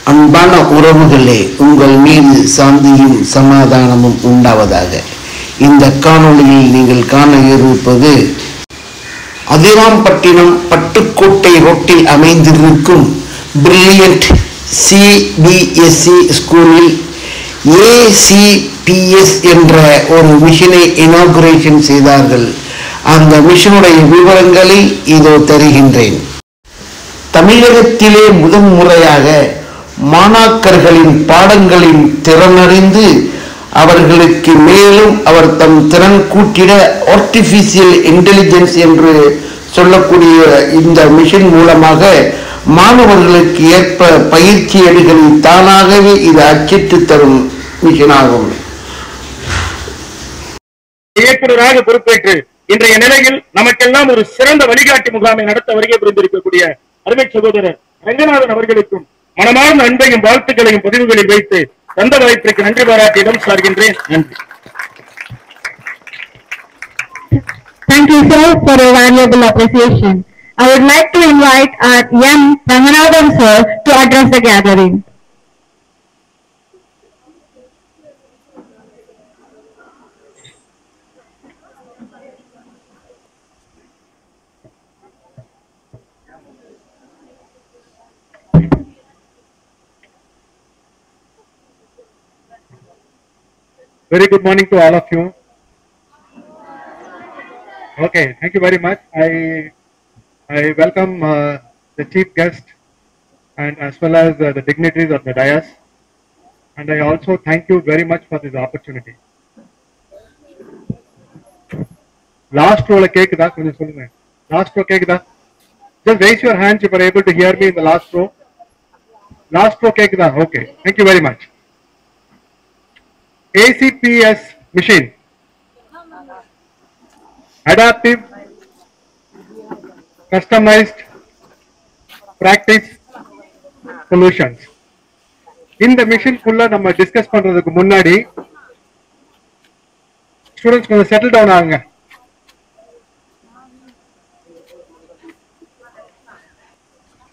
அன்பான உறவுகளே, உங்கள் மீது சாந்தியும் சமாதானமும் உண்டாவதாக. இந்த காணொளியில் நீங்கள் காண இருப்பது அதிராம்பட்டினம் பட்டுக்கோட்டை ரோட்டில் அமைந்திருக்கும் பிரில்லியன்ட் CBSE ஸ்கூலில் ACPS என்ற ஒரு மிஷனை இனாகுரேஷன் செய்தார்கள். அந்த மிஷனுடைய விவரங்களை இதோ தருகின்றேன். தமிழகத்திலே முதன்முறையாக மாணாக்கர்களின் பாடங்களின் திறனறிந்து அவர்களுக்கு மேலும் அவர் தம் திறன் கூட்டிட ஆர்டிபிஷியல் இன்டெலிஜென்ஸ் என்று சொல்லக்கூடிய இந்த மிஷன் மூலமாக மாணவர்களுக்கு ஏற்ப பயிற்சி அடிகளை தானாகவே இது அச்சிட்டு தரும் மிஷனாகும். இயக்குநராக பொறுப்பேற்று இன்றைய நிலையில் நமக்கெல்லாம் ஒரு சிறந்த வழிகாட்டி முகாமை நடத்த வருகை புரிந்திருக்கக்கூடிய அருமை சகோதரர் ரங்கநாதன் அவர்களுக்கும் மனமார்ந்த அன்பையும் வாழ்த்துக்களையும் பதிவுகளில் வைத்து தந்த வாய்ப்பிற்கு நன்றி பாராட்டியிடம் சார்கின்றேன். நன்றி. Thank you, sir, for a valuable appreciation. I would like to invite our M. Ranganathan sir to address the gathering. Very good morning to all of you. Okay, thank you very much. I welcome the chief guest and as well as the dignitaries of the dais, and I also thank you very much for this opportunity. Last row cake da konja solunga. Last row cake da. Just raise your hands if you are able to hear me in the last row. Last row cake da. Okay, thank you very much. ACPS machine, adaptive, customized practice solutions. இந்த mission ஃபுல்லா நம்ம discuss பண்றதுக்கு முன்னாடி students கொஞ்சம் settle down ஆகுங்க.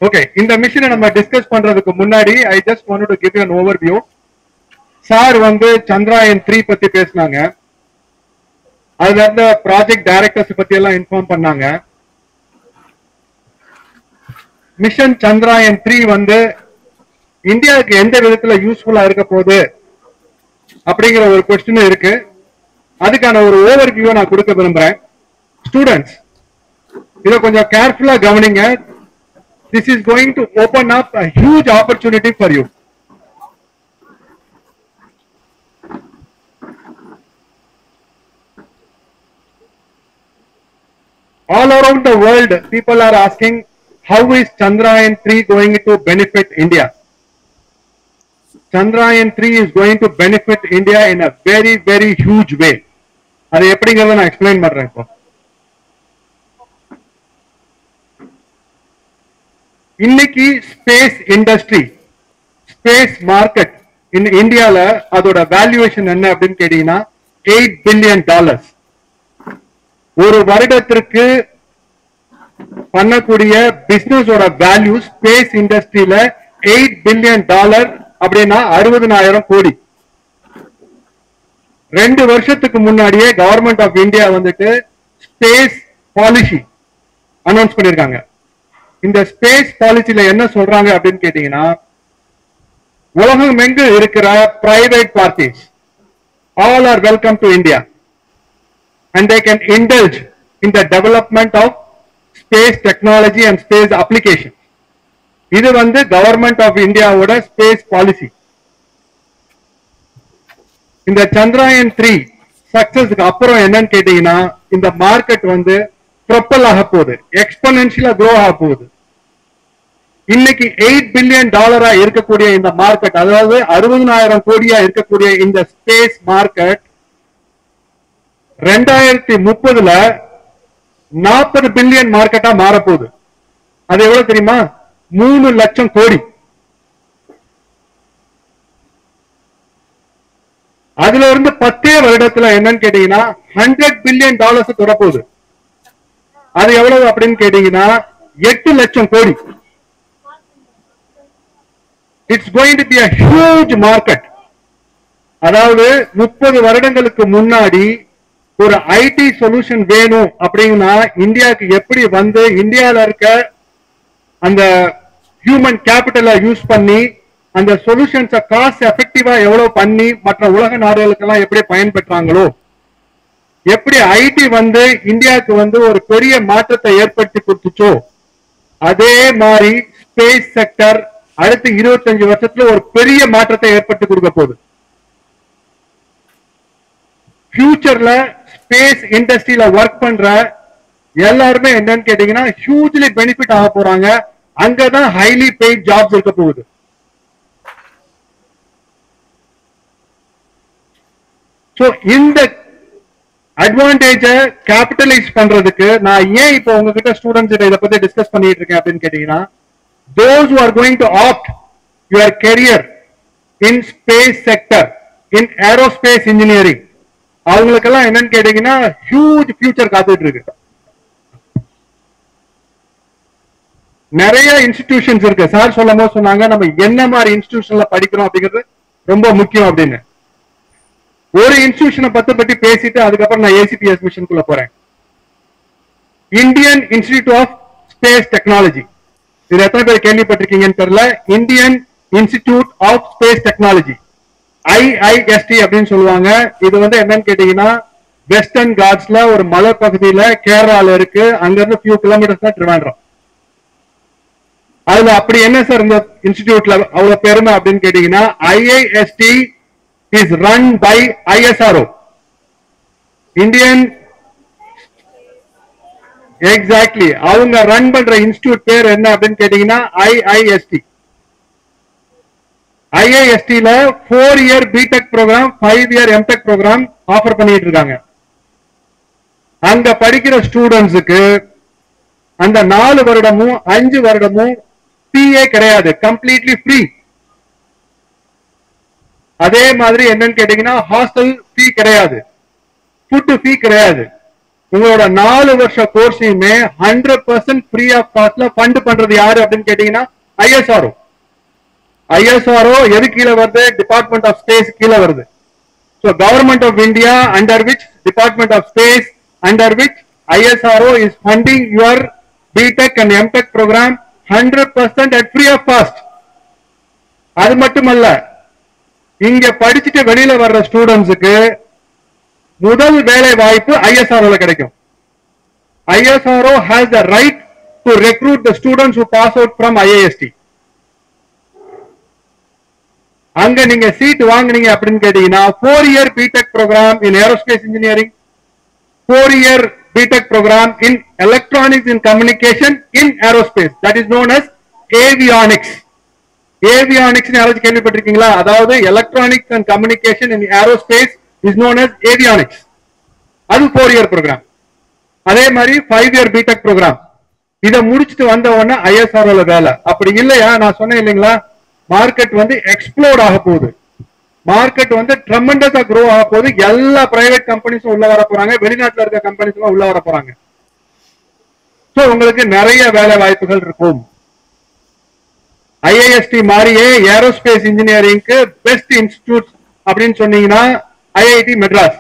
Okay, இந்த மிஷனை நம்ம discuss பண்றதுக்கு முன்னாடி I just wanted to give you an overview. Sir வந்து சந்திராயன் 3 பத்தி பேசினாங்க. அதுல இருந்த ப்ராஜெக்ட் டைரக்டர்ஸ் பத்தி எல்லாம் இன்ஃபார்ம் பண்ணாங்க. மிஷன் சந்திராயன் 3 வந்து இந்தியாவுக்கு எந்த விதத்துல யூஸ்ஃபுல்லா இருக்க போகுது அப்படிங்கிற ஒரு கொஸ்டின் இருக்கு. அதுக்கான ஒரு ஓவர்வியூ நான் கொடுக்க விரும்புறேன். ஸ்டூடெண்ட்ஸ் இதை கொஞ்சம் கேர்ஃபுல்லா கவனிங்க. This is going to open up a huge opportunity for you. All around the world, people are asking, how is Chandrayaan 3 going to benefit India? Chandrayaan 3 is going to benefit India in a very, very huge way. அது எப்படிங்கிறத நான் explain பண்றேன். இப்போ இன்னைக்கு space industry, space market இன் இந்தியால அதோட valuation என்ன அப்படின்னு கேட்டீங்கன்னா $8 billion. ஒரு வருடத்திற்கு பண்ணக்கூடிய பிசினஸோட வேல்யூ ஸ்பேஸ் இண்டஸ்ட்ரியில $8 billion அப்படின்னா 60,000 கோடி. 2 வருஷத்துக்கு முன்னாடியே கவர்மெண்ட் ஆஃப் இந்தியா வந்துட்டு ஸ்பேஸ் பாலிசி அனௌன்ஸ் பண்ணிருக்காங்க. இந்த ஸ்பேஸ் பாலிசியில என்ன சொல்றாங்க அப்படின்னு கேட்டீங்கன்னா, உலகம் எங்கு இருக்கிற private parties all are welcome to India and they can indulge in the development of space technology and space application. இது வந்து கவர்மெண்ட் ஆஃப் இந்தியாவோட ஸ்பேஸ் பாலிசி. இந்த சந்திராயன் 3 சக்சஸ்க்கு அப்புறம் என்னன்னு கேட்டீங்கன்னா, இந்த மார்க்கெட் வந்து ப்ரொப்பல் ஆக போகுது, எக்ஸ்போனென்ஷியலா க்ரோ ஆக போகுது. இன்னைக்கு $8 billion இருக்கக்கூடிய இந்த மார்க்கெட், அதாவது 60,000 கோடியா இருக்கக்கூடிய இந்த ஸ்பேஸ் மார்க்கெட் 2030ல 40 பில்லியன் மார்க்கெட்டா மாறப்போகுது. அது எவ்வளவு தெரியுமா? 3 லட்சம் கோடி. அதுல இருந்து 10 வருடத்துல என்னன்னு கேட்டீங்கன்னா $100 பில்லியன் தொடப்போகுது. அது எவ்வளவு அப்படின்னு கேட்டீங்கன்னா 8 லட்சம் கோடி. It's going to be a huge market. அதாவது 30 வருடங்களுக்கு முன்னாடி ஒரு ஐடி சொல்யூஷன் வேணும் அப்படின்னா இந்தியாவுக்கு எப்படி வந்து இந்தியாவில் இருக்க அந்த ஹியூமன் கேபிட்டலை யூஸ் பண்ணி அந்த சொல்யூஷன்ஸை காஸ்ட் எஃபெக்டிவா எவ்வளவு பண்ணி மற்ற உலக நாடுகளுக்கெல்லாம் எப்படி பயன்பெற்றாங்களோ, எப்படி ஐடி வந்து இந்தியாவுக்கு வந்து ஒரு பெரிய மாற்றத்தை ஏற்படுத்தி கொடுத்துச்சோ, அதே மாதிரி ஸ்பேஸ் செக்டர் அடுத்த 25 வருஷத்துல ஒரு பெரிய மாற்றத்தை ஏற்படுத்தி கொடுக்க போகுது. ஃபியூச்சர்ல ஸ்பேஸ் இண்டஸ்ட்ரியில ஒர்க் பண்ற எல்லாருமே என்னன்னு கேட்டீங்கன்னா ஹியூஜ்லி பெனிஃபிட் ஆக போறாங்க. அங்கதான் ஹைலி பெய்ட் ஜாப்ஸ் இருக்க போகுது. சோ இந்த அட்வான்டேஜ கேபிட்டலைஸ் பண்றதுக்கு நான் ஏன் இப்போ உங்ககிட்ட ஸ்டூடெண்ட்ஸ் இதை பத்தி டிஸ்கஸ் பண்ணிட்டு இருக்கேன் அப்படின்னு கேட்டீங்கன்னா, those who are going to opt your career in space sector, in aerospace engineering, அவங்களுக்கெல்லாம் என்னன்னு கேட்டீங்கன்னா ஹியூஜ் ஃபியூச்சர் காத்துட்டு இருக்கு. நிறைய இன்ஸ்டிடியூஷன்ஸ் இருக்கு. சார் சொல்லும் போது சொன்னாங்க நம்ம என்ன மாதிரி இன்ஸ்டிடியூஷன்ல படிக்கிறோம் அப்படிங்கிறது ரொம்ப முக்கியம் அப்படின்னு. ஒரு இன்ஸ்டிடியூஷனை பத்தி பேசிட்டு அதுக்கப்புறம் நான் ஏசிபிஎஸ் மிஷனுக்குள்ள போறேன். Indian Institute of Space Technology, இது எத்தனை பேர் கேள்விப்பட்டிருக்கீங்கன்னு தெரியல. Indian Institute of Space Technology, IIST அப்படின்னு சொல்லுவாங்க. இது வந்து என்னன்னு கேட்டீங்கன்னா வெஸ்டர்ன் காட்ஸ்ல ஒரு மலை பகுதியில கேரளால இருக்கு. அங்க இருந்து ஃபியூ கிலோமீட்டர்ஸ் தான் திருவாண்டம். அதுல அப்படி என்ன சார் இந்த இன்ஸ்டிடியூட்ல அவ்வளவு பெருமை அப்படின்னு கேட்டீங்கன்னா, IIST is run by ISRO, Indian. Exactly அவங்க ரன் பண்ற இன்ஸ்டிடியூட் பேர் என்ன அப்படின்னு கேட்டீங்கன்னா IIST. IIST ல 4 year B Tech program, 5 year M Tech program offer பண்ணிட்டு இருக்காங்க. அங்க படிக்கிற ஸ்டூடெண்ட்ஸுக்கு அந்த 4 வருடமும் 5 வருடமும் ஃபீயே கிடையாது, கம்ப்ளீட்லி ஃப்ரீ. அதே மாதிரி என்னன்னு கேட்டீங்கன்னா ஹாஸ்டல் ஃபீ கிடையாது, ஃபுட் ஃபீ கிடையாது. உங்களோட 4 வருஷ கோர்ஸையுமே 100% ஃப்ரீ ஆஃப் காஸ்ட்ல ஃபண்ட் பண்றது யாரு அப்படின்னு கேட்டீங்கன்னா ISRO. ISRO எது கீழே வருது? டிபார்ட்மெண்ட் ஆஃப் ஸ்பேஸ் கீழே வருது. So government of India, under which Department of Space, under which ISRO is funding your BTech and MTech program 100% at free of cost. அது மட்டுமல்ல, இங்க படிச்சுட்டு வெளியில வர்ற ஸ்டூடெண்ட்ஸுக்கு முதல் வேலை வாய்ப்பு ISRO கிடைக்கும். ISRO has the right to recruit the students who pass out from IIST. அங்க நீங்க சீட் வாங்குனீங்க அப்படின்னு கேட்டீங்கன்னா 4 year B Tech program in aerospace engineering, 4 year B Tech program in electronics in communication in aerospace, that is known as avionics. Avionics யாராச்சும் கேள்விப்பட்டிருக்கீங்களா? அதாவது electronics and communication in aerospace is known as avionics. அது 4 year program. அதே மாதிரி 5 year B Tech program. இதை முடிச்சுட்டு வந்த உடனே ISRO வேலை. அப்படி இல்லையா, நான் சொன்னேன் இல்லைங்களா, மார்க்கெட் வந்து எக்ஸ்ப்ளோர்ட் ஆக போகுது. மார்க்கெட் வந்து ட்ரெமெண்டஸா க்ரோ ஆக போகுது. எல்லா பிரைவேட் கம்பெனிஸும் உள்ள வர போறாங்க, வெளிநாட்டுல இருக்க கம்பெனிஸ் உள்ள வர போறாங்க. சோ உங்களுக்கு நிறைய வேலை வாய்ப்புகள் இருக்கும். IIST மாதிரியே ஏரோஸ்பேஸ் இன்ஜினியரிங்க்கு பெஸ்ட் இன்ஸ்டிடியூட் அப்படின்னு சொன்னீங்கன்னா IIT மெட்ராஸ்,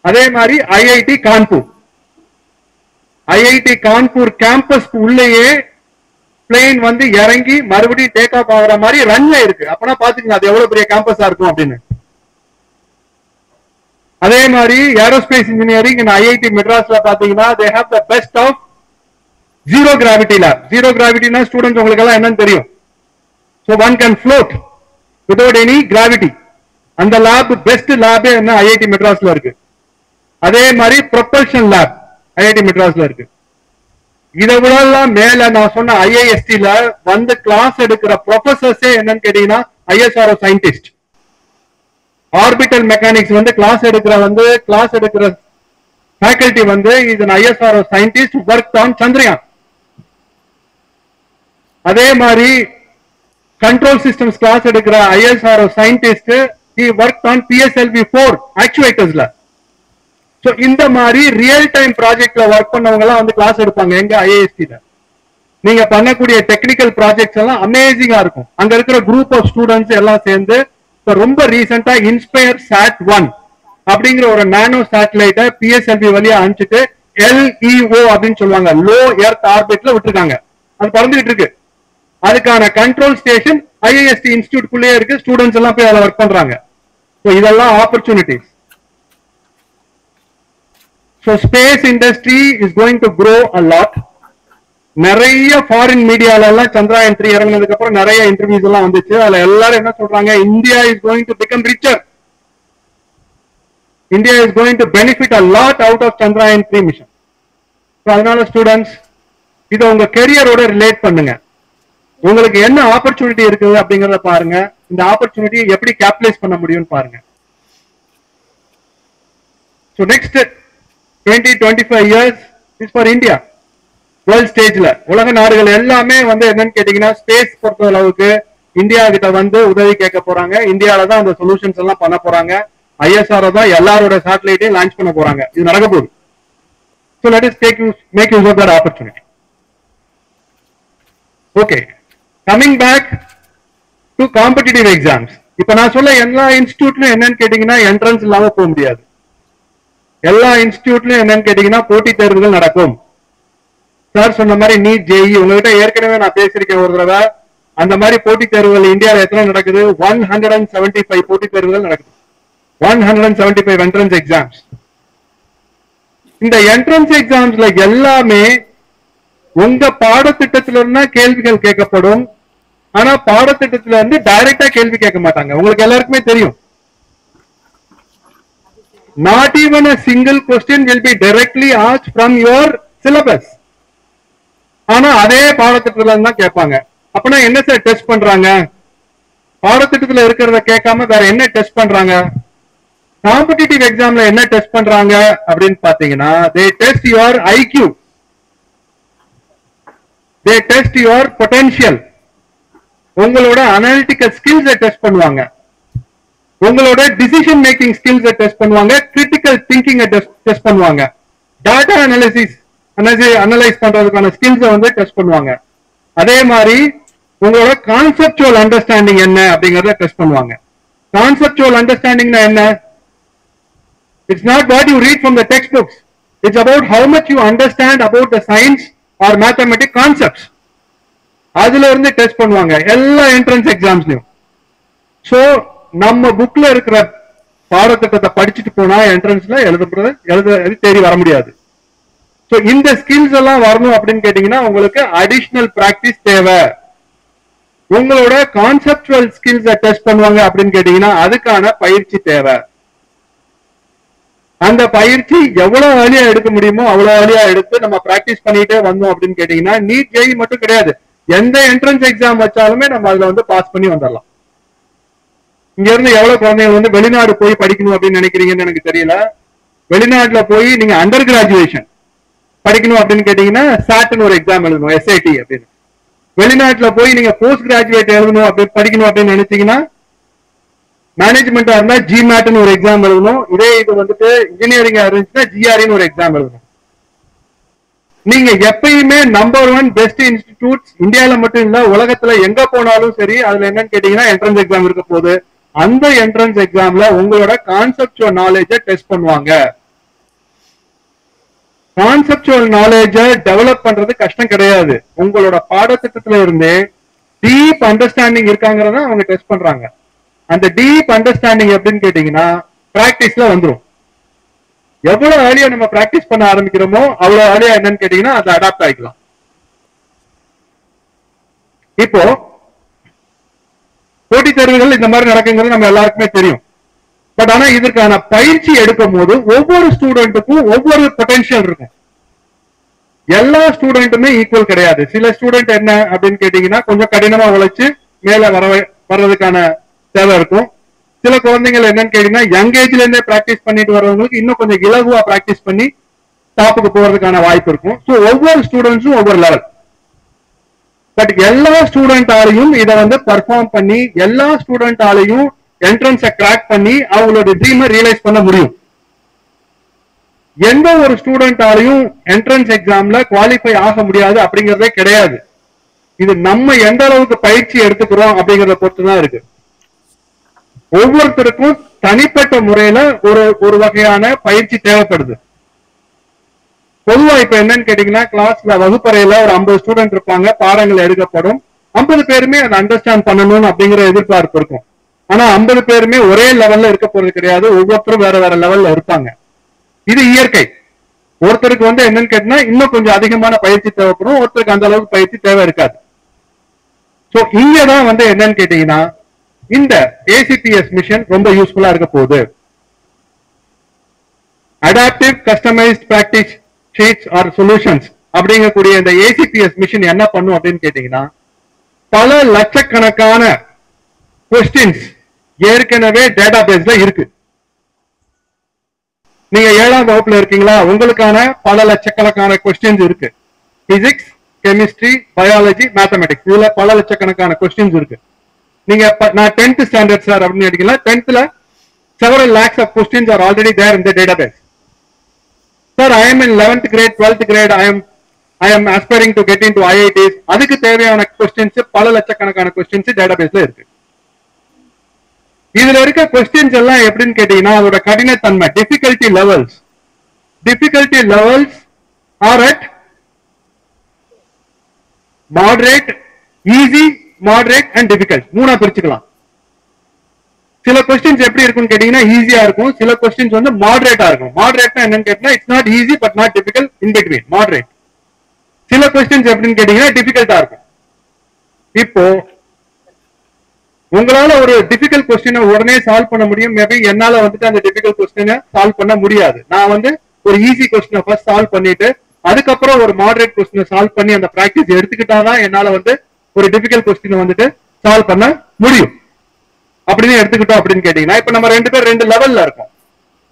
அதே மாதிரி IIT Kanpur. IIT Kanpur campus உள்ளேயே பிளேன் வந்து இறங்கி மறுபடியும் டேக் ஆஃப் ஆகிற மாதிரி ரன்ல இருக்கு. அப்பனா பாத்துக்கங்க அது எவ்வளவு பெரிய கேம்பஸா இருக்கும் அப்படின்னு. அதே மாதிரி ஏரோஸ்பேஸ் இன்ஜினியரிங் இன் IIT மெட்ராஸ்ல பாத்தீங்கன்னா they have the best of zero gravity lab. Zero gravity na students உங்களுக்கு எல்லாம் என்னன்னு தெரியும். So one can float without any gravity. அந்த லேப் பெஸ்ட் லேப் என்ன IIT மெட்ராஸ்ல இருக்கு. அதே மாதிரி ப்ரொபல்ஷன் லேப் IIT மெட்ராஸ்ல இருக்கு. இதை விடலாம் மேல நான் சொன்ன IIST ல வந்து கிளாஸ் எடுக்கிற ப்ரொஃபசர்ஸே என்னன்னு கேட்டீங்கன்னா ISRO சயின்டிஸ்ட். ஆர்பிட்டல் மெக்கானிக்ஸ் வந்து கிளாஸ் எடுக்கிற ஃபேக்கல்டி வந்து இது ISRO scientist work on Chandrayaan. அதே மாதிரி கண்ட்ரோல் சிஸ்டம்ஸ் கிளாஸ் எடுக்கிற ISRO scientist he worked on PSLV-4 ஆக்சுவேட்டர்ஸ்ல. சோ இந்த மாதிரி ரியல் டைம் ப்ராஜெக்ட்ல ஒர்க் பண்ணவங்க எல்லாம் வந்து கிளாஸ் எடுப்பாங்க எங்க IIST ல. நீங்க பண்ணக்கூடிய டெக்னிக்கல் ப்ராஜெக்ட்ஸ் எல்லாம் அமேசிங்கா இருக்கும். அங்க இருக்கிற குரூப் ஆஃப் ஸ்டூடெண்ட்ஸ் எல்லாம் சேர்ந்து ரொம்ப ரீசெண்டா இன்ஸ்பயர் SAT-1 அப்படிங்கிற ஒரு நானோ சேட்டலைட்டை PSLV வழியா அனுப்பிச்சிட்டு LEO அப்படின்னு சொல்லுவாங்க, லோ எர்த் ஆர்பிட்ல விட்டுருக்காங்க. அது பறந்துகிட்டு இருக்கு. அதுக்கான கண்ட்ரோல் ஸ்டேஷன் IIST இன்ஸ்டிடியூட் குள்ளே இருக்கு. ஸ்டூடெண்ட்ஸ் எல்லாம் போய் அதில் ஒர்க் பண்றாங்க. ஸோ இதெல்லாம் opportunities. So space industry is going to grow a lot. நிறைய ஃபாரின் மீடியால எல்லாம் சந்திராயன் 3 இறங்கினதுக்கு அப்புறம் நிறைய இன்டர்வியூஸ் எல்லாம் வந்துச்சு. அதுல எல்லாரும் என்ன சொல்றாங்க, India is going to become richer, India is going to benefit a lot out of Chandrayaan 3 mission. அதனால ஸ்டூடெண்ட்ஸ் இதை உங்க கெரியரோட ரிலேட் பண்ணுங்க. உங்களுக்கு என்ன ஆப்பர்ச்சுனிட்டி இருக்குது அப்படிங்கறத பாருங்க. இந்த ஆப்பர்ச்சுனிட்டியை எப்படி கேபிடலைஸ் பண்ண முடியும்னு பாருங்க. So next 20-25 years is for India. World ஸ்டேஜ்ல உலக நாடுகள் எல்லாமே வந்து என்னன்னு கேட்டீங்கன்னா ஸ்பேஸ் பொறுத்த அளவுக்கு இந்தியா கிட்ட வந்து உதவி கேட்க போறாங்க. இந்தியாவில தான் அந்த சொல்யூஷன்ஸ் எல்லாம் பண்ண போறாங்க. ISRO தான் எல்லாரோட சேட்டலைட்டையும் லான்ச் பண்ண போறாங்க. இது நடக்க போகுது. So let us make use of that opportunity. Okay, coming back to competitive exams. இப்ப நான் சொல்ல எல்லா இன்ஸ்டிடியூட்லயும் என்னன்னு கேட்டீங்கன்னா என்ட்ரன்ஸ் இல்லாம போக முடியாது. எல்லா இன்ஸ்டிடியூட்லயும் என்னன்னு கேட்டீங்கன்னா போட்டி தேர்வுகள் நடக்கும். சார் சொன்ன மாதிரி நீட் JEE உங்ககிட்ட ஏற்கனவே நான் பேசியிருக்கேன் ஒரு தடவை. அந்த மாதிரி போட்டி தேர்வுகள் இந்தியாவில் எத்தனை நடக்குது? 175 போட்டி தேர்வுகள் நடக்குது. 175 என்ட்ரன்ஸ் எக்ஸாம்ஸ். இந்த என்ட்ரன்ஸ் எக்ஸாம்ஸ்ல எல்லாமே உங்க பாடத்திட்டத்தில இருந்தா கேள்விகள் கேட்கப்படும். ஆனா பாடத்திட்டத்தில இருந்து டைரக்டா கேள்வி கேட்க மாட்டாங்க. உங்களுக்கு எல்லாருக்குமே தெரியும். Not even a single question will be directly asked from your syllabus. ஆனா அதே பாடத்திட்டத்துல இருந்தா கேட்பாங்க. அப்பனா என்ன சார் டெஸ்ட் பண்றாங்க? பாடத்திட்டத்துல இருக்கிறத கேட்காம வேற என்ன டெஸ்ட் பண்றாங்க? காம்படிட்டிவ் எக்ஸாம்ல என்ன டெஸ்ட் பண்றாங்க அப்படின்னு பாத்தீங்கன்னா they test your IQ, they test your potential. உங்களோட அனலிட்டிக்கல் ஸ்கில்ஸை டெஸ்ட் பண்ணுவாங்க. உங்களோட டிசிஷன் மேக்கிங் ஸ்கில்ஸை டெஸ்ட் பண்ணுவாங்க. கிரிட்டிக்கல் திங்கிங்கை டெஸ்ட் பண்ணுவாங்க. டாட்டா அனலைஸ் பண்றதுக்கான ஸ்கில்ஸை வந்து டெஸ்ட் பண்ணுவாங்க. அதே மாதிரி உங்களோட கான்செப்சுவல் அண்டர்ஸ்டாண்டிங் என்ன அப்படிங்கறத டெஸ்ட் பண்ணுவாங்க. கான்செப்சுவல் அண்டர்ஸ்டாண்டிங்னா என்ன? It's not what you read from the text books. It's about how much you understand about the science or mathematic concepts. அதுல இருந்து டெஸ்ட் பண்ணுவாங்க எல்லா என்ட்ரன்ஸ் எக்ஸாம்ஸ்லயும். சோ நம்ம புக்ல இருக்கிற பாடத்திட்டத்தை படிச்சுட்டு போனா என்ட்ரன்ஸ்ல எழுத தேடி வர முடியாது. சோ இந்த ஸ்கில்ஸ் எல்லாம் வரணும் அப்படின்னு கேட்டீங்கன்னா உங்களுக்கு அடிஷனல் பிராக்டிஸ் தேவை. உங்களோட கான்செப்சுவல் ஸ்கில்ஸை டெஸ்ட் பண்ணுவாங்க அப்படின்னு கேட்டீங்கன்னா அதுக்கான பயிற்சி தேவை. அந்த பயிற்சி எவ்வளவு வேலையா எடுக்க முடியுமோ அவ்வளவு வேலையா எடுத்து நம்ம பிராக்டிஸ் பண்ணிட்டே வந்தோம் அப்படின்னு கேட்டீங்கன்னா நீட் JEE மட்டும் கிடையாது, எந்த என்ட்ரன்ஸ் எக்ஸாம் வச்சாலுமே நம்ம அதுல வந்து பாஸ் பண்ணி வந்துடலாம். இங்க இருந்து எவ்வளவு குழந்தைகள் வந்து வெளிநாடு போய் படிக்கணும் அப்படின்னு நினைக்கிறீங்கன்னு எனக்கு தெரியல. வெளிநாட்டுல போய் நீங்க அண்டர் கிராஜுவேஷன் படிக்கணும் அப்படின்னு கேட்டீங்கன்னா SAT ஒரு எக்ஸாம் எழுதணும், SAT அப்படின்னு. வெளிநாட்டுல போய் நீங்க போஸ்ட் கிராஜுவேட் எழுதணும் அப்படி படிக்கணும் அப்படின்னு நினைச்சீங்கன்னா மேனேஜ்மெண்டா இருந்தா GMAT ஒரு எக்ஸாம் எழுதணும். இதே இது வந்துட்டு இன்ஜினியரிங்கா இருந்துச்சுன்னா GRE ஒரு எக்ஸாம் எழுதணும். நீங்க எப்பயுமே நம்பர் 1 பெஸ்ட் இன்ஸ்டிடியூட்ஸ் இந்தியாவில மட்டும் இல்ல உலகத்துல எங்க போனாலும் சரி அதுல என்னன்னு கேட்டீங்கன்னா என்ட்ரன்ஸ் எக்ஸாம் இருக்க போகுது. அந்த என்ட்ரன்ஸ் எக்ஸாம்ல உங்களோட கான்செப்சுவல் நாலேஜை டெஸ்ட் பண்ணுவாங்க. கான்செப்சுவல் நாலேஜை டெவலப் பண்றது கஷ்டம் கிடையாது. உங்களோட பாடத்திட்டத்துல இருந்தே டீப் அண்டர்ஸ்டாண்டிங் இருக்காங்கிறத அவங்க டெஸ்ட் பண்றாங்க. அந்த டீப் அண்டர்ஸ்டாண்டிங் எப்படின்னு கேட்டீங்கன்னா பிராக்டிஸ்ல வந்துடும். எவ்வளவு ஏர்லியா நம்ம பிராக்டிஸ் பண்ண ஆரம்பிக்கிறோமோ அவ்வளவு ஏர்லியா என்னன்னு கேட்டீங்கன்னா அதை அடாப்ட் ஆகிக்கலாம். இப்போ போட்டித் தேர்வுகள் இந்த மாதிரி நடக்குங்கிறது நம்ம எல்லாருக்குமே தெரியும். பட் ஆனா இதற்கான பயிற்சி எடுக்கும் போது ஒவ்வொரு ஸ்டூடெண்ட்டுக்கும் ஒவ்வொரு பொட்டன்ஷியல் இருக்கும். எல்லா ஸ்டூடெண்ட்டுமே ஈக்குவல் கிடையாது. சில ஸ்டூடெண்ட் என்ன அப்படின்னு கேட்டீங்கன்னா கொஞ்சம் கடினமா உழைச்சு மேல வர்றதுக்கான தேவை இருக்கும். சில குழந்தைகள் என்னன்னு கேட்டீங்கன்னா யங் ஏஜ்ல இருந்தே பிராக்டிஸ் பண்ணிட்டு வர்றவங்களுக்கு இன்னும் கொஞ்சம் இலகுவா பிராக்டிஸ் பண்ணி டாப்புக்கு போறதுக்கான வாய்ப்பு இருக்கும். ஸோ ஒவ்வொரு ஸ்டூடெண்ட்ஸும் ஒவ்வொரு லெவல். பட் எல்லா ஸ்டூடெண்டாலையும் இதை வந்து பர்ஃபார்ம் பண்ணி எல்லா ஸ்டூடெண்டாலையும் என்ட்ரன்ஸை கிராக் பண்ணி அவங்களோட ட்ரீமை ரியலைஸ் பண்ண முடியும். எந்த ஒரு ஸ்டூடெண்டாலையும் என்ட்ரன்ஸ் எக்ஸாம்ல குவாலிஃபை ஆக முடியாது அப்படிங்கிறதே கிடையாது. இது நம்ம எந்த அளவுக்கு பயிற்சி எடுத்துக்கிறோம் அப்படிங்கறத பொறுத்துதான் இருக்கு. ஒவ்வொருத்தருக்கும் தனிப்பட்ட முறையில ஒரு வகையான பயிற்சி தேவைப்படுது. பொதுவா இப்ப என்னன்னு கேட்டீங்கன்னா, கிளாஸ்ல வகுப்பறையில ஒரு 50 ஸ்டூடெண்ட் இருப்பாங்க, பாடங்கள் எடுக்கப்படும். 50 பேருமே அதை அண்டர்ஸ்டாண்ட் பண்ணணும் அப்படிங்கிற எதிர்பார்ப்பு இருக்கும். ஆனா 50 பேருமே ஒரே லெவல்ல இருக்க போறது கிடையாது. ஒவ்வொருத்தரும் வேற வேற லெவல்ல இருப்பாங்க. இது இயற்கை. ஒருத்தருக்கு என்னன்னு கேட்டீங்கன்னா இன்னும் கொஞ்சம் அதிகமான பயிற்சி தேவைப்படும், ஒருத்தருக்கு அந்த அளவுக்கு பயிற்சி தேவை இருக்காது. சோ இங்கதான் என்னன்னு கேட்டீங்கன்னா இந்த ஏசிபிஎஸ் மிஷன் ரொம்ப யூஸ்ஃபுல்லா இருக்க போகுது. Adaptive customised practice sheets or solutions அப்படிங்கக்கூடிய இந்த ஏசிபிஎஸ் மிஷன் என்ன பண்ணும் அப்படின்னு கேட்டீங்கன்னா, பல லட்சக்கணக்கான கொஸ்டின்ஸ் ஏற்கனவே டேட்டா பேஸ்ல இருக்கு. நீங்க 7ஆம் வகுப்புல இருக்கீங்களா, உங்களுக்கான பல லட்சக்கணக்கான கொஸ்டின்ஸ் இருக்கு. பிசிக்ஸ், கெமிஸ்ட்ரி, பயாலஜி, மேத்தமெட்டிக்ஸ், இதுல பல லட்சக்கணக்கான கொஸ்டின்ஸ் இருக்கு. நீங்க நான் 10th ஸ்டாண்டர்ட் சார் அப்படின்னு எடுக்கலாம், 10thல several lakhs of questions are already there in the database. Sir, I am in 11th grade, 12th grade, I am aspiring to get into IITs. அதுக்கு தேவையான கொஸ்டின்ஸ் பல லட்சக்கணக்கான கொஸ்டின்ஸ் டேட்டாபேஸ்ல இருக்கு. இதுல இருக்க கொஸ்டின்ஸ் எல்லாம் எப்படின்னு கேட்டீங்கன்னா, அதோட கடினத்தன்மை difficulty levels are at moderate, easy, moderate and difficult மூணா பிரிச்சுக்கலாம். சில கொஸ்டின்ஸ் எப்படி இருக்கும்னு கேட்டீங்கன்னா ஈஸியா இருக்கும், சில கொஸ்டின்ஸ் மாடரேட்டா இருக்கும். மாடரேட்னா என்னன்னு கேட்டீங்கன்னா it's not easy but not difficult, in between moderate. சில கொஸ்டின்ஸ் எப்படின்னு கேட்டீங்கன்னா டிஃபிகல்ட்டா இருக்கும். இப்போ உங்களால ஒரு டிஃபிகல்ட் கொஸ்டினை உடனே சால்வ் பண்ண முடியும், மேபி என்னால அந்த டிஃபிகல்ட் கொஸ்டினை சால்வ் பண்ண முடியாது. நான் ஒரு ஈஸி கொஸ்டினை ஃபர்ஸ்ட் சால்வ் பண்ணிட்டு அதுக்கப்புறம் ஒரு மாடரேட் கொஸ்டினை சால்வ் பண்ணி அந்த பிராக்டிஸ் எடுத்துக்கிட்டாதான் என்னால ஒரு டிஃபிகல்ட் கொஸ்டினை சால்வ் பண்ண முடியும். அப்படின்னு எடுத்துக்கிட்டோம் அப்படின்னு கேட்டீங்கன்னா, இப்ப நம்ம 2 பேர் 2 லெவல்ல இருக்கோம்.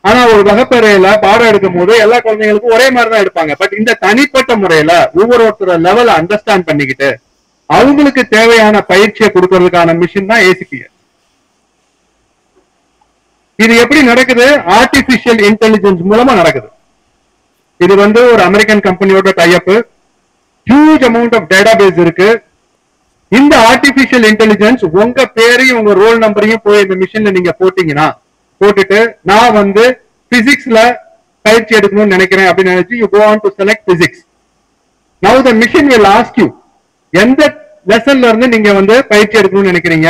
ஆனா ஒரு வகுப்பறையில பாடம் எடுக்கும் போது எல்லா குழந்தைங்களுக்கும் ஒரே மாதிரி தான் எடுப்பாங்க. பட் இந்த தனிப்பட்ட முறையில ஒவ்வொருத்தர லெவலை அண்டர்ஸ்டாண்ட் பண்ணிக்கிட்டு அவங்களுக்கு தேவையான பயிற்சியை கொடுக்கறதுக்கான மிஷின் தான் ஏசிபிஎஸ். இது எப்படி நடக்குது? ஆர்டிபிஷியல் இன்டெலிஜென்ஸ் மூலமா நடக்குது. இது ஒரு அமெரிக்கன் கம்பெனியோட type. Huge amount of database இருக்கு. இந்த ஆர்டிபிஷியல் இன்டெலிஜென்ஸ் உங்க பேரையும் உங்க ரோல் நம்பரையும் போய் இந்த மிஷின்ல நீங்க போட்டுட்டு நான் பிசிக்ஸ்ல பயிற்சி எடுக்கணும்னு நினைக்கிறேன் அப்படின்னு நினைச்சு you go on to select physics. Now the machine will ask you எந்த லெசன்ல இருந்து நீங்க பயிற்சி எடுக்கணும்னு நினைக்கிறீங்க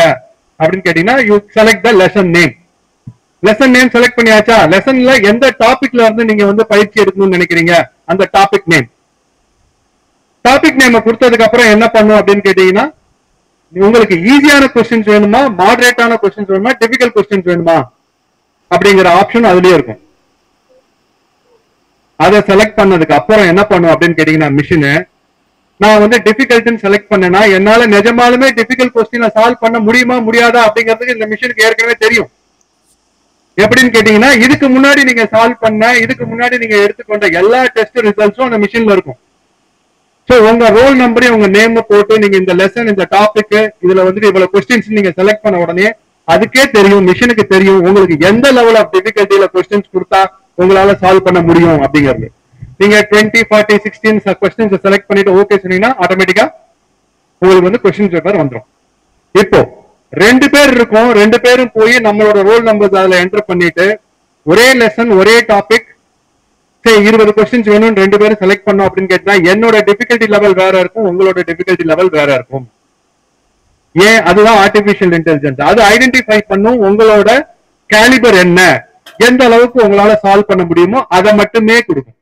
அப்படின்னு கேட்டீங்கன்னா you select the lesson name. Lesson name select பண்ணியாச்சா? லெசன்ல எந்த டாபிக்ல இருந்து நீங்க பயிற்சி எடுக்கணும்னு நினைக்கிறீங்க அந்த டாபிக் நேம். டாபிக் நேம் கொடுத்ததுக்கு அப்புறம் என்ன பண்ணும் அப்படின்னு கேட்டீங்கன்னா, உங்களுக்கு ஈஸியான கொஸ்டின்ஸ் வேணுமா, மாடரேட்டான கொஸ்டின்ஸ் வேணுமா, டிஃபிகல்ட் கொஸ்டின்ஸ் வேணுமா அப்படிங்கிற ஆப்ஷன் அதுலயே இருக்கும். அதை செலக்ட் பண்ணதுக்கு அப்புறம் என்ன பண்ணும் அப்படின்னு கேட்டீங்கன்னா, மிஷின் நான் டிஃபிகல்ட்னு செலக்ட் பண்ணேன்னா என்னால நிஜமாலுமே டிஃபிகல்ட் கொஸ்டினை சால்வ் பண்ண முடியுமா முடியாதா அப்படிங்கிறதுக்கு இந்த மிஷினுக்கு ஏற்கனவே தெரியும். எப்படின்னு கேட்டீங்கன்னா, இதுக்கு முன்னாடி நீங்க சால்வ் பண்ண, இதுக்கு முன்னாடி நீங்க எடுத்துக்கொண்ட எல்லா டெஸ்ட் ரிசல்ட்ஸும் அந்த மிஷின்ல இருக்கும். சோ உங்க ரோல் நம்பரையும் உங்க நேம் போட்டு நீங்க இந்த லெசன், இந்த டாபிக், இதுல இவ்வளவு கொஸ்டின்ஸ் நீங்க செலக்ட் பண்ண உடனே அதுக்கே தெரியும், மிஷினுக்கு தெரியும் உங்களுக்கு எந்த லெவல் ஆஃப் டிஃபிகல்ட்டில கொஸ்டின்ஸ் கொடுத்தா உங்களால சால்வ் பண்ண முடியும் அப்படிங்கிறது. நீங்க 20, 40, 16 கொஸ்டின்ஸ் செலக்ட் பண்ணிட்டு ஓகே சொன்னீங்கன்னா ஆட்டோமேட்டிக்கா உங்களுக்கு கொஸ்டின் பேப்பர் வந்துடும். இப்போ 2 பேர் இருக்கும், 2 பேரும் போய் நம்மளோட ரோல் நம்பர் அதுல என்டர் பண்ணிட்டு ஒரே லெசன் ஒரே டாபிக் 20 கொஸ்டின்ஸ் வேணும்னு 2 பேரும் செலக்ட் பண்ணோம் அப்படின்னு கேட்டா என்னோட டிஃபிகல்ட்டி லெவல் வேற இருக்கும், உங்களோட டிஃபிகல்ட்டி லெவல் வேற இருக்கும். ஏன்? அதுதான் ஆர்டிபிஷியல் இன்டெலிஜென்ஸ். அது ஐடென்டிஃபை பண்ணும் உங்களோட கேலிபர் என்ன, எந்த அளவுக்கு உங்களால சால்வ் பண்ண முடியுமோ அதை மட்டுமே கொடுக்கும்.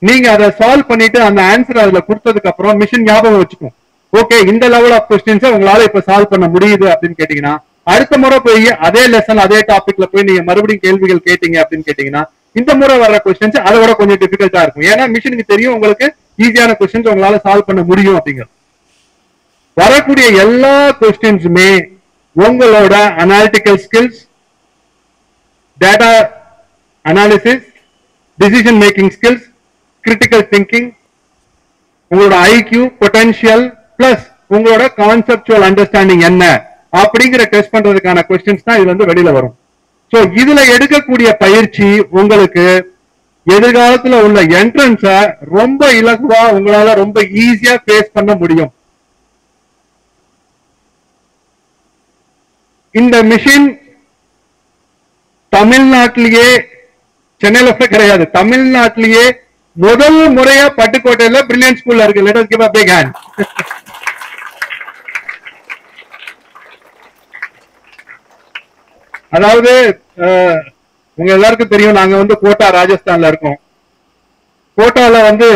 நீங்க அதை சால்வ் பண்ணிட்டு அந்த ஆன்சர் அதுல கொடுத்ததுக்கு அப்புறம் மிஷின் ஞாபகம் வச்சுக்கும், ஓகே இந்த லெவல் ஆஃப் கொஸ்டின்ஸை உங்களால இப்ப சால்வ் பண்ண முடியுது அப்படின்னு கேட்டீங்கன்னா, அடுத்த முறை போய் அதே லெசன் அதே டாபிக்ல போய் நீங்க மறுபடியும் கேள்விகள் கேட்டீங்க அப்படின்னு கேட்டீங்கன்னா இந்த முறை வர்ற கொஸ்டின்ஸ் அதை விட கொஞ்சம் டிஃபிகல்ட்டா இருக்கும். ஏன்னா மிஷினுக்கு தெரியும் உங்களுக்கு ஈஸியான கொஸ்டின்ஸ் உங்களால சால்வ் பண்ண முடியும் அப்படிங்கிறது. வரக்கூடிய எல்லா கொஸ்டின்ஸுமே உங்களோட analytical skills, data analysis, decision making skills, critical thinking, உங்களோட ஐக்யூ, பொட்டன்ஷியல் பிளஸ் உங்களோட கான்செப்சுவல் அண்டர்ஸ்டாண்டிங் என்ன அப்படிங்கிற டெஸ்ட் பண்றதுக்கான கொஸ்டின்ஸ் தான் இது வெளியில வரும். சோ இதுல எடுக்கக்கூடிய பயிற்சி உங்களுக்கு எதிர்காலத்துல உள்ள என்ட்ரன்ஸ ரொம்ப இலகுவா உங்களால ரொம்ப ஈஸியா ஃபேஸ் பண்ண முடியும். இந்த மிஷின் தமிழ்நாட்டிலேயே, சென்னையில கிடையாது, தமிழ்நாட்டிலேயே முதல் முறையா பட்டுக்கோட்டையில பிரில்லியன்ட் ஸ்கூல்ல இருக்கு. Let us give a big hand. அதாவது உங்க எல்லாருக்கும் தெரியும், நாங்க வந்து கோட்டா ராஜஸ்தான்ல இருக்கோம். கோட்டால வந்து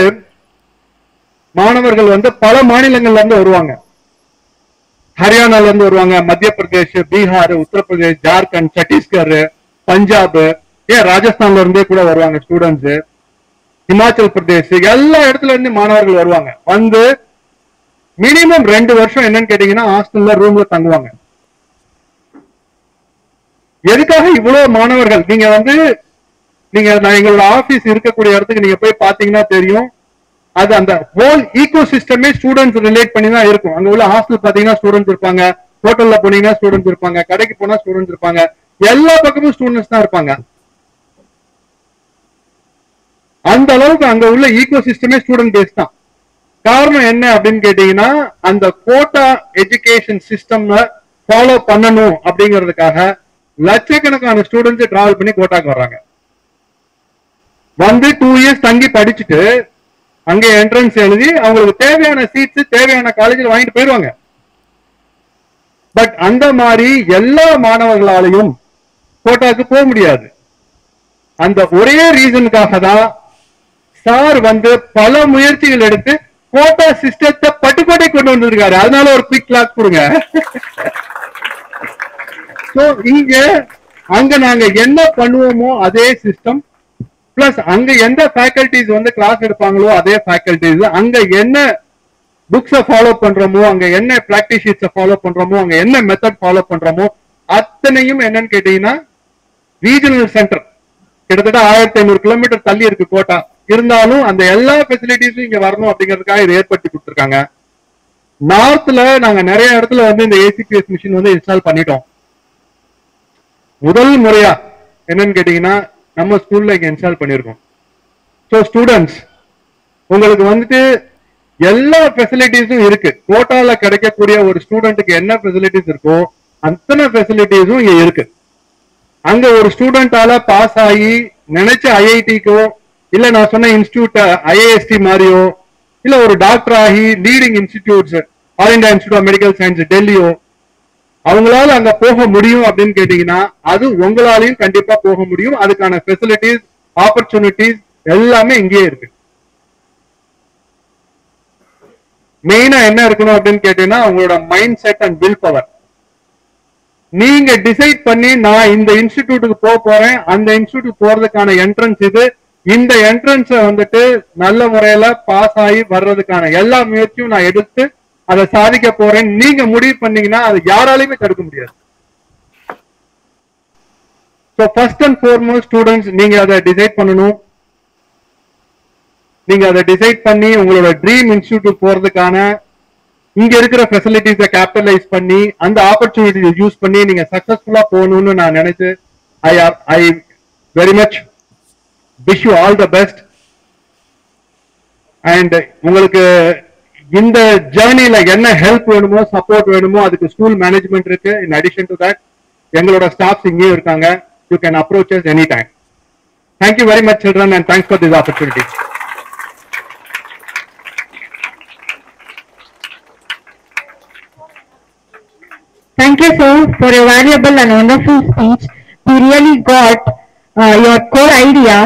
மாணவர்கள் வந்து பல மாநிலங்கள்ல இருந்து வருவாங்க. ஹரியானால இருந்து வருவாங்க, மத்திய பிரதேஷ், பீகார், உத்தரப்பிரதேஷ், ஜார்க்கண்ட், சத்தீஸ்கர், பஞ்சாப், ஏன் ராஜஸ்தான்ல இருந்தே கூட வருவாங்க ஸ்டூடெண்ட்ஸ், ஹிமாச்சல் பிரதேஷ், எல்லா இடத்துல இருந்து மாணவர்கள் வருவாங்க. வந்து மினிமம் 2 வருஷம் என்னன்னு கேட்டீங்கன்னா ஹாஸ்டல்ல ரூம்ல தங்குவாங்க. எதுக்காக இவ்வளவு மாணவர்கள்? நீங்க வந்து நான் எங்களோட ஆபீஸ் இருக்கக்கூடிய இடத்துக்கு நீங்க போய் பாத்தீங்கன்னா தெரியும், அது அந்த ஹோல் ஈகோ சிஸ்டமே ஸ்டூடெண்ட்ஸ் ரிலேட் பண்ணி தான் இருக்கும். அங்க உள்ள ஹாஸ்டல் பாத்தீங்கன்னா ஸ்டூடெண்ட்ஸ் இருப்பாங்க, ஹோட்டல்ல போனீங்கன்னா ஸ்டூடெண்ட்ஸ் இருப்பாங்க, கடைக்கு போனா ஸ்டூடெண்ட்ஸ் இருப்பாங்க, எல்லா பக்கமும் ஸ்டூடெண்ட்ஸ் தான் இருப்பாங்க. அந்த அளவுக்கு அங்க உள்ள ஈகோ சிஸ்டமே ஸ்டூடெண்ட் பேஸ் தான். காரணம் என்ன அப்படின்னு கேட்டீங்கன்னா, அந்த கோட்டா எஜுகேஷன் சிஸ்டம்ல ஃபாலோ பண்ணணும் அப்படிங்கிறதுக்காக லட்சக்கணக்கான ஸ்டூடெண்ட்ஸ் டிராவல் பண்ணி கோட்டாக்கு வர்றாங்க. வந்து 2 இயர்ஸ் தங்கி படிச்சுட்டு அங்க என்ட்ரன்ஸ் எழுதி அவங்களுக்கு தேவையான சீட்ஸ் தேவையான காலேஜில் வாங்கிட்டு போயிடுவாங்க. பட் அந்த மாதிரி எல்லா மாணவர்களாலையும் கோட்டாக்கு போக முடியாது. அந்த ஒரே ரீசனுக்காக தான் சார் வந்து பல முயற்சிகள் எடுத்து கோட்டா சிஸ்டத்தை பட்டுக்கோட்டை கொண்டு வந்திருக்காரு. அதனால ஒரு குயிக் கிளாஸ் கொடுங்க. இங்க அங்க நாங்க என்ன பண்ணுவோமோ அதே சிஸ்டம், பிளஸ் அங்க எந்த ஃபேக்கல்டிஸ் வந்து கிளாஸ் எடுப்பாங்களோ அதே ஃபேக்கல்டிஸ், அங்க என்ன புக்ஸை ஃபாலோ பண்றோமோ, அங்க என்ன பிராக்டிஸ் ஷீட்ஸை ஃபாலோ பண்றோமோ, அங்க என்ன மெத்தட் ஃபாலோ பண்றோமோ அத்தனையும் என்னன்னு கேட்டீங்கன்னா ரீஜனல் சென்டர் கிட்டத்தட்ட 1500 கிலோமீட்டர் தள்ளி இருக்கு கோட்டா. இருந்தாலும் அந்த எல்லா ஃபெசிலிட்டிஸும் இங்க வரணும் அப்படிங்கிறதுக்காக இதை ஏற்படுத்தி கொடுத்துருக்காங்க. நார்த்ல நாங்க நிறைய இடத்துல வந்து இந்த ஏசிபிஎஸ் மிஷின் வந்து இன்ஸ்டால் பண்ணிட்டோம். முதல் முறையா என்னன்னு கேட்டீங்கன்னா நம்ம ஸ்கூல்ல இங்க இன்ஸ்டால் பண்ணிருக்கோம். ஸோ ஸ்டூடெண்ட்ஸ், உங்களுக்கு வந்துட்டு எல்லா ஃபெசிலிட்டிஸும் இருக்கு. கோட்டால கிடைக்கக்கூடிய ஒரு ஸ்டூடெண்ட்டுக்கு என்ன ஃபெசிலிட்டிஸ் இருக்கோ அத்தனை ஃபெசிலிட்டிஸும் இங்க இருக்கு. அங்க ஒரு ஸ்டூடெண்டால பாஸ் ஆகி நினைச்ச ஐஐடிக்கோ இல்ல நான் சொன்ன இன்ஸ்டிடியூட் ஐஏஎஸ்டி மாதிரியோ இல்ல ஒரு டாக்டர் ஆகி leading institutes All India Institute of Medical Science டெல்லியோ அவங்களால அங்க போக முடியும் அப்படின்னு கேட்டீங்கன்னா அது உங்களாலையும் கண்டிப்பா போக முடியும். அதுக்கான ஃபெசிலிட்டிஸ் ஆப்பர்ச்சுனிட்டிஸ் எல்லாமே இங்கேயே இருக்கு. மெயினா என்ன இருக்கணும் அப்படின்னு கேட்டீங்கன்னா உங்களோட mind set and will power. நீங்க டிசைட் பண்ணி நான் இந்த இன்ஸ்டிடியூட்டுக்கு போக போறேன், அந்த இன்ஸ்டிடியூட் போறதுக்கான என்ட்ரன்ஸ் இது, இந்த என்ட்ரன்ஸ் வந்துட்டு நல்ல முறையில பாஸ் ஆகி வர்றதுக்கான எல்லா முயற்சியும் நான் எடுத்து அதை சாதிக்க போறேன் நீங்க முடிவு பண்ணீங்கன்னா அது யாராலையுமே தடுக்க முடியாது. So first and foremost students நீங்க அதை டிசைட் பண்ணணும். நீங்க அதை டிசைட் பண்ணி உங்களோட ட்ரீம் இன்ஸ்டிடியூட் போறதுக்கான இங்க இருக்கிற ஃபெசிலிட்டிஸை கேபிட்டலைஸ் பண்ணி அந்த ஆப்பர்ச்சுனிட்டியை யூஸ் பண்ணி நீங்க சக்சஸ்ஃபுல்லா போகணும்னு நான் நினைச்சு I very much wish you all the best. And உங்களுக்கு இந்த ஜேர்னில என்ன ஹெல்ப் வேணுமோ சப்போர்ட் வேணுமோ அதுக்கு ஸ்கூல் மேனேஜ்மெண்ட் இருக்கு. இன் அடிஷன் டு தட் எங்களோட ஸ்டாஃப்ஸ் இங்கேயும் இருக்காங்க. You can approach us any time. Thank you very much children and thanks for this opportunity. Thank you, sir, for your valuable and wonderful speech. We really got your core idea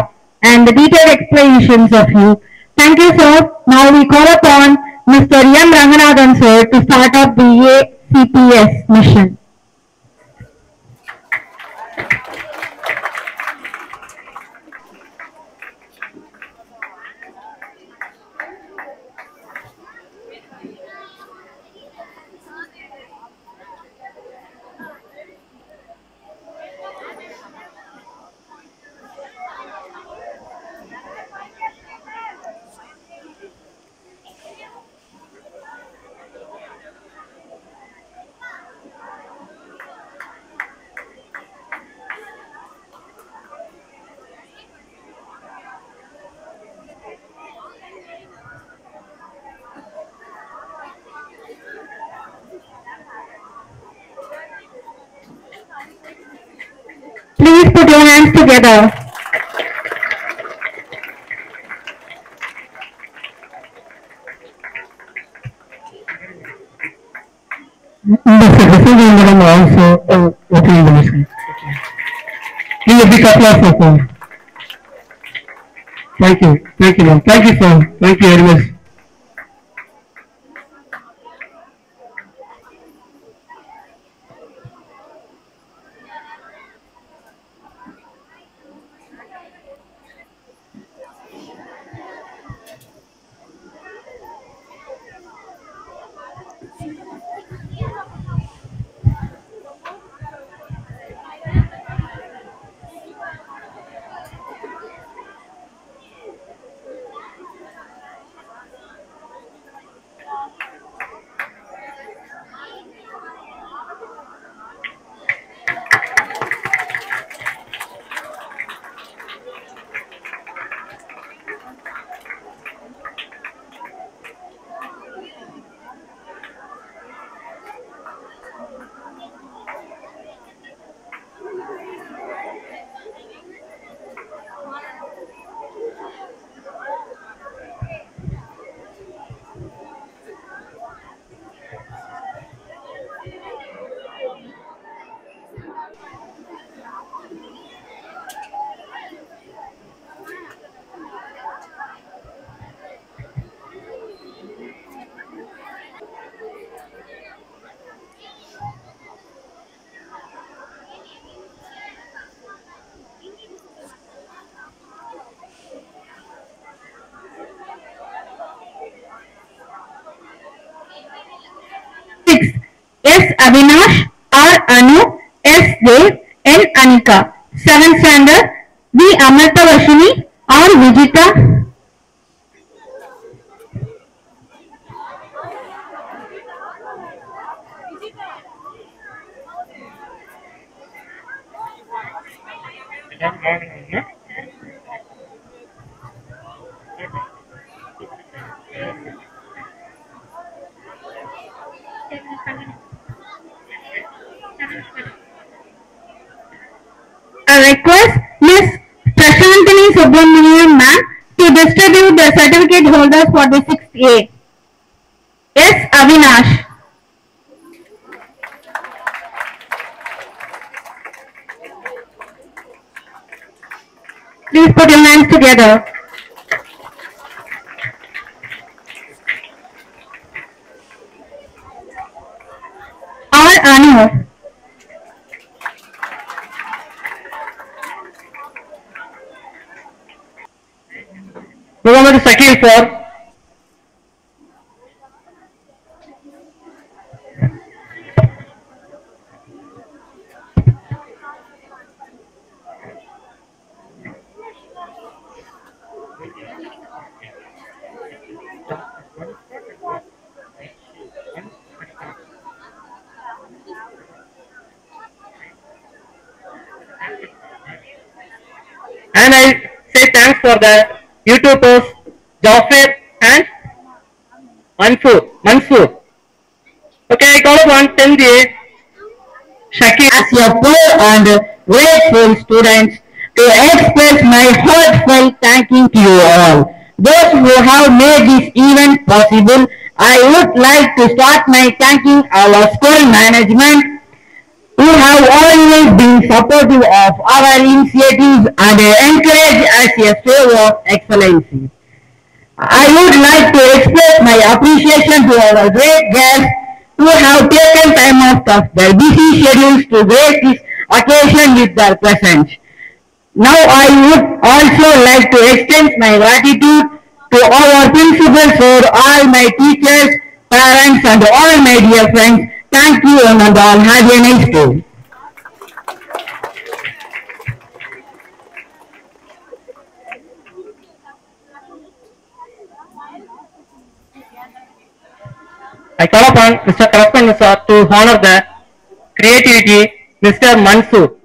and the detailed explanations of you. Thank you, sir. Now we call upon Mr. M. Ranganathan, sir, to start up the ACPS mission. Please put your hands together. The secretary madam also opening the mission. Give a big applause for her. Thank you, ma'am. Thank you, sir. Thank you very much. S. Avinash, R. Anu, S. Dev, N. Anika. 7th standard, B. Amartavashini, R. Vijita. I request Ms. Prashantini Subramanian ma'am to distribute the certificate holders for the 6th A. S. Avinash. Please put your hands together. R. Anu. Muhammad Sakir for and I say thanks for the YouTubers Jaffer and Mansoor. Okay, I call upon 10th A Shakir As a poor and grateful students to express my heartfelt thanking to you all. Those who have made this event possible, I would like to start my thanking our school management who have always been supportive of our initiatives and encourage us a show of excellency. I would like to express my appreciation to our great guests who have taken time out of their busy schedules to grace this occasion with their presence. Now I would also like to extend my gratitude to our principals, for all my teachers, parents and all my dear friends. Thank you and all. Have a nice day. I call upon Mr. Correspondent sir to honor the creativity Mr. Mansoor.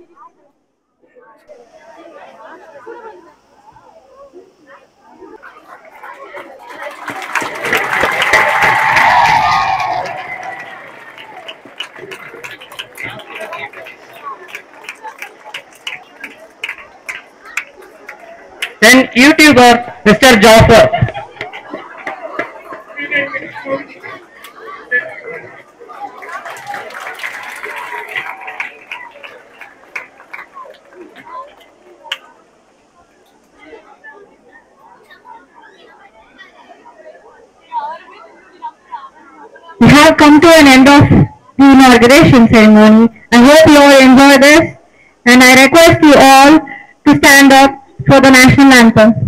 Then YouTuber Mr. Jaffer. We have come to an end of the inauguration ceremony. I hope you all enjoy this, and I request you all to stand up for the national anthem.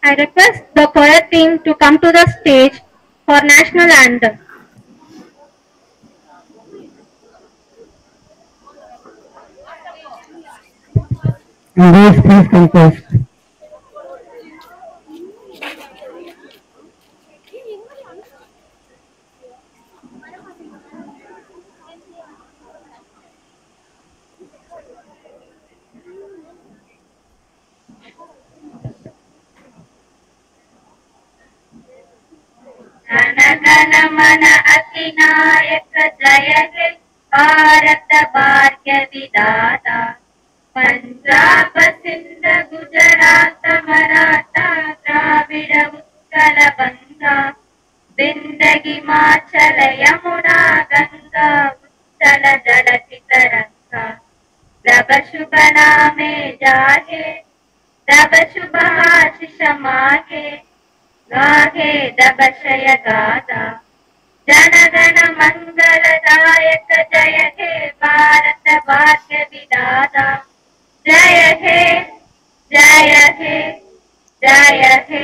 I request the choir team to come to the stage for national anthem. Boys, please come first. जनगणमन अधिनायक जय हे भारत भाग्य विधाता पंजाब सिंध गुजरात मराठा द्राविड़ उत्कल बंगा विंध्य हिमाचल यमुना गंगा उच्चल जलधि तरंगा तब शुभ नामे जागे तब शुभ आशीष मागे गाहे दबशय गादा जनगण मंगलदायक जय हे भारत भाग्य विधाता जय हे जय हे जय हे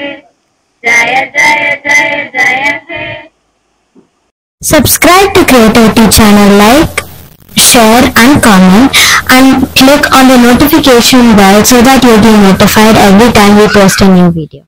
जय जय जय जय हे. Subscribe to Creativity channel, like, share and comment, and click on the notification bell so that you'll be notified every time we post a new video.